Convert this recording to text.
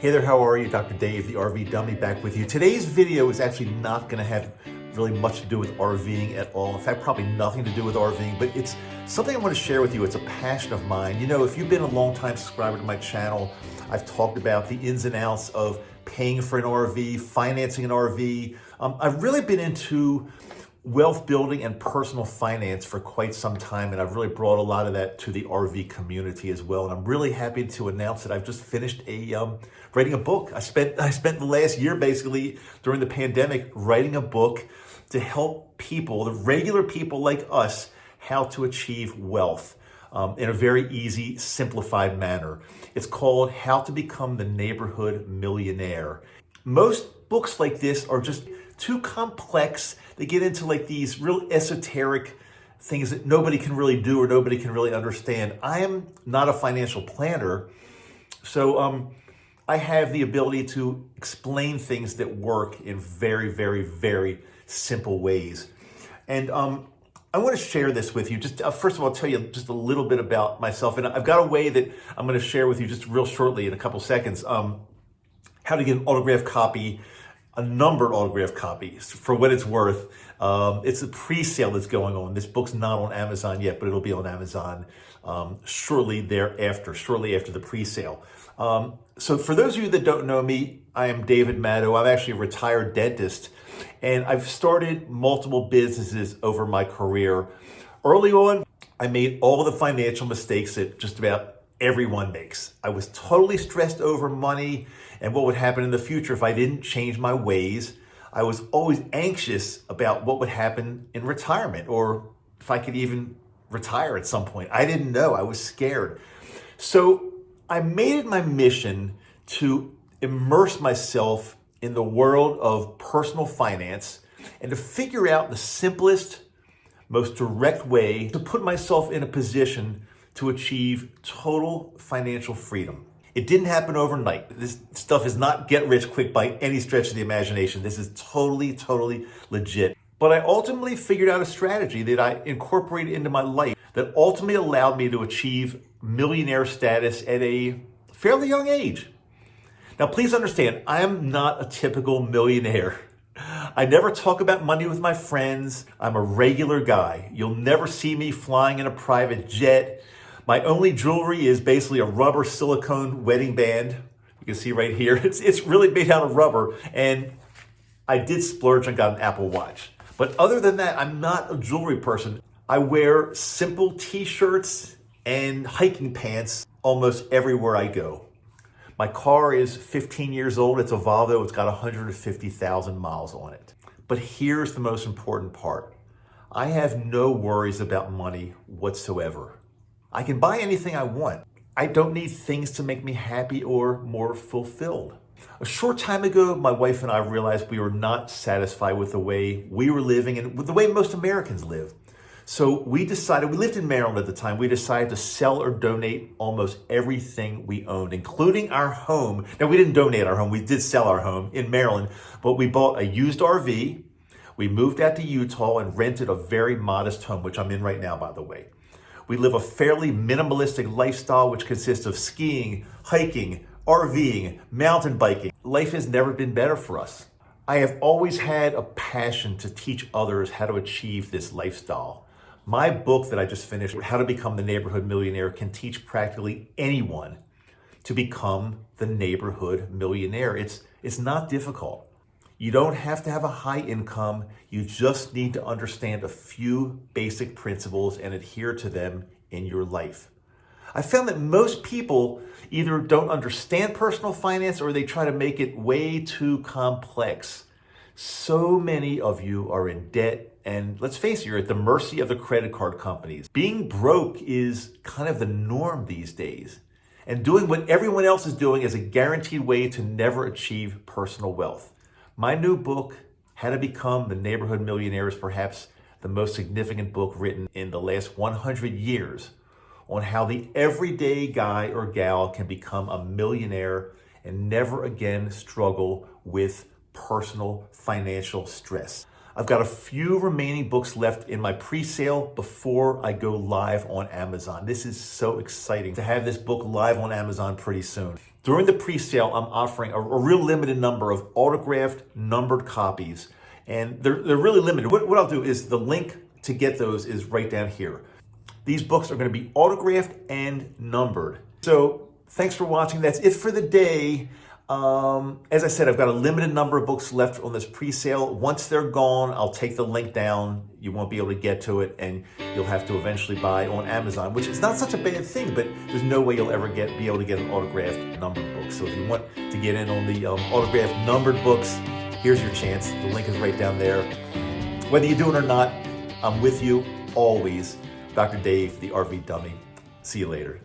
Hey there, how are you? Dr. Dave, the RV Dummy, back with you. Today's video is actually not going to have really much to do with RVing at all. In fact, probably nothing to do with RVing, but it's something I want to share with you. It's a passion of mine. You know, if you've been a long-time subscriber to my channel, I've talked about the ins and outs of paying for an RV, financing an RV. I've really been into wealth building and personal finance for quite some time, and I've really brought a lot of that to the RV community as well. And I'm really happy to announce that I've just finished writing a book. I spent the last year basically during the pandemic writing a book to help people, the regular people like us, how to achieve wealth in a very easy, simplified manner. It's called How to Become the Neighborhood Millionaire. Most books like this are just too complex. They get into like these real esoteric things that nobody can really do or nobody can really understand. I am not a financial planner, so I have the ability to explain things that work in very, very, very simple ways. And I want to share this with you. Just first of all, I'll tell you just a little bit about myself. And I've got a way that I'm going to share with you just real shortly in a couple seconds. How to get an autographed copy, a numbered autographed copies for what it's worth. It's a pre-sale that's going on. This book's not on Amazon yet, but it'll be on Amazon shortly after the pre-sale. So for those of you that don't know me, I am David Maddow. I'm actually a retired dentist, and I've started multiple businesses over my career. Early on, I made all the financial mistakes that just about everyone makes. I was totally stressed over money and what would happen in the future if I didn't change my ways. I was always anxious about what would happen in retirement or if I could even retire at some point. I didn't know. I was scared. So I made it my mission to immerse myself in the world of personal finance and to figure out the simplest, most direct way to put myself in a position to achieve total financial freedom. It didn't happen overnight. This stuff is not get rich quick by any stretch of the imagination. This is totally legit. But I ultimately figured out a strategy that I incorporated into my life that ultimately allowed me to achieve millionaire status at a fairly young age. Now, please understand, I am not a typical millionaire. I never talk about money with my friends. I'm a regular guy. You'll never see me flying in a private jet. My only jewelry is basically a rubber silicone wedding band. You can see right here. It's really made out of rubber. And I did splurge and got an Apple Watch. But other than that, I'm not a jewelry person. I wear simple t-shirts and hiking pants almost everywhere I go. My car is 15 years old. It's a Volvo. It's got 150,000 miles on it. But here's the most important part. I have no worries about money whatsoever. I can buy anything I want. I don't need things to make me happy or more fulfilled. A short time ago, my wife and I realized we were not satisfied with the way we were living and with the way most Americans live. So we lived in Maryland at the time, we decided to sell or donate almost everything we owned, including our home. Now, we didn't donate our home, we did sell our home in Maryland, but we bought a used RV, we moved out to Utah and rented a very modest home, which I'm in right now, by the way. We live a fairly minimalistic lifestyle, which consists of skiing, hiking, RVing, mountain biking. Life has never been better for us. I have always had a passion to teach others how to achieve this lifestyle. My book that I just finished, How to Become the Neighborhood Millionaire, can teach practically anyone to become the neighborhood millionaire. It's not difficult. You don't have to have a high income. You just need to understand a few basic principles and adhere to them in your life. I found that most people either don't understand personal finance or they try to make it way too complex. So many of you are in debt, and let's face it, you're at the mercy of the credit card companies. Being broke is kind of the norm these days, and doing what everyone else is doing is a guaranteed way to never achieve personal wealth. My new book, How to Become the Neighborhood Millionaire, is perhaps the most significant book written in the last 100 years on how the everyday guy or gal can become a millionaire and never again struggle with personal financial stress. I've got a few remaining books left in my pre-sale before I go live on Amazon. This is so exciting to have this book live on Amazon pretty soon. During the pre-sale, I'm offering a real limited number of autographed, numbered copies. And they're really limited. What I'll do is the link to get those is right down here. These books are going to be autographed and numbered. So thanks for watching. That's it for the day. As I said, I've got a limited number of books left on this pre-sale. Once they're gone, I'll take the link down. You won't be able to get to it, and you'll have to eventually buy on Amazon, which is not such a bad thing, but there's no way you'll ever be able to get an autographed numbered book. So if you want to get in on the autographed numbered books, here's your chance. The link is right down there. Whether you do it or not, I'm with you always. Dr. Dave, the RV Dummy. See you later.